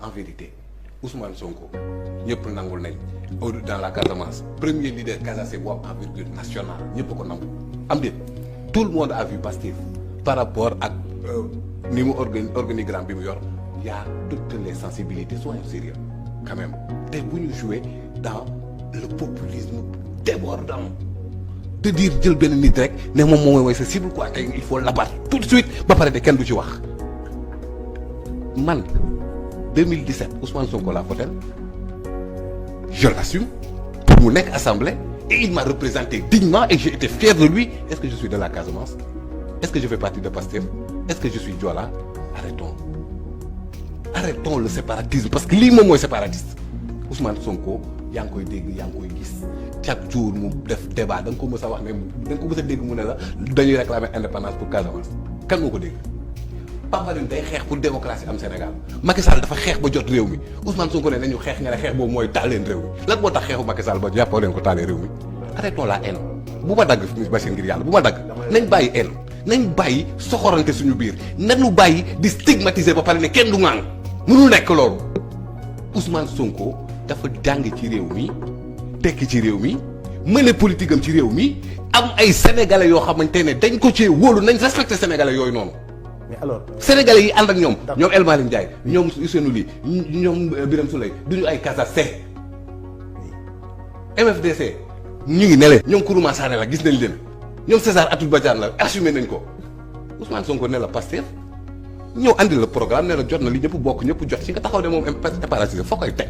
en vérité Ousmane Sonko ñëpp nangul nañ dans la Casamance premier leader Casamance bu am envergure nationale ñëpp ko nangu am déet tout le monde a vu Pastef par rapport ak ni mu organigramme bi mu yor y a toutes les sensibilités soyons sérieux quand même te bu ñu jouer dans le populisme débordant de dire jël benn nit rek ne moom moo mooy sa cible quoi te il faut l'abattre tout de suite ba pare de kenn du ci wax man 2017 Ousmane Sonko laa voté je l'assume pour mu nekk assemblée et il m'a représenté dignement et j'ai été fier de lui. Est-ce que je suis de la Casamance? Est-ce que je fais partie de Pastef? Est-ce que je suis Joola? Arrêtons le séparatisme parce que lii moom mooy séparatiste Ousmane Sonko yaa ngi koy dégg yaa ngi koy gis chaque jour mu def débat da nga ko mës a wax ne da nga ko mës a dégg mu ne la dañuy réclamer indépendance pour Casamance kan moo ko dégg. Pape Alioune day xeex pour démocratie am Sénégal Macky Sall dafa xeex ba jot réew mi Ousmane Sonko ne nañu xeex nga ne xeex boobu mooy taal leen réew mi lan moo tax xeexu Macky Sall ba jàppoo leen ko taalee réew mi arrêtons la haine bu ma dagg Bachir ngir yàlla bu ma dagg nañ bàyyi haine nañ bàyyi soxorante suñu biir nañu bàyyi di stigmatiser ba pare ne kenn du ŋaan mënul nekk loolu Ousmane Sonko dafa jàng ci réew mi tekki ci réew mi mëne politique am ci réew mi am ay sénégalais yoo xamante ne dañ ko cee wóolu nañ respecté sénégalais yooyu noonu. mais alors sénégalais yi ànd ak ñoom El Malick Ndiaye ñoom Ousseynou Ly ñoom Birame Souleye duñu ay Casace MFDC ñu ngi ne leen ñoom Kourouma Sané la gis nañ leen ñoom César Atoute Badiane la assumé nañ ko Ousmane Sonko ne la Pastef ñëw andi la programme ne la jot na li ñëpp bokk ñëpp jot ci nga taxaw ne moom séparatiste foo koy teg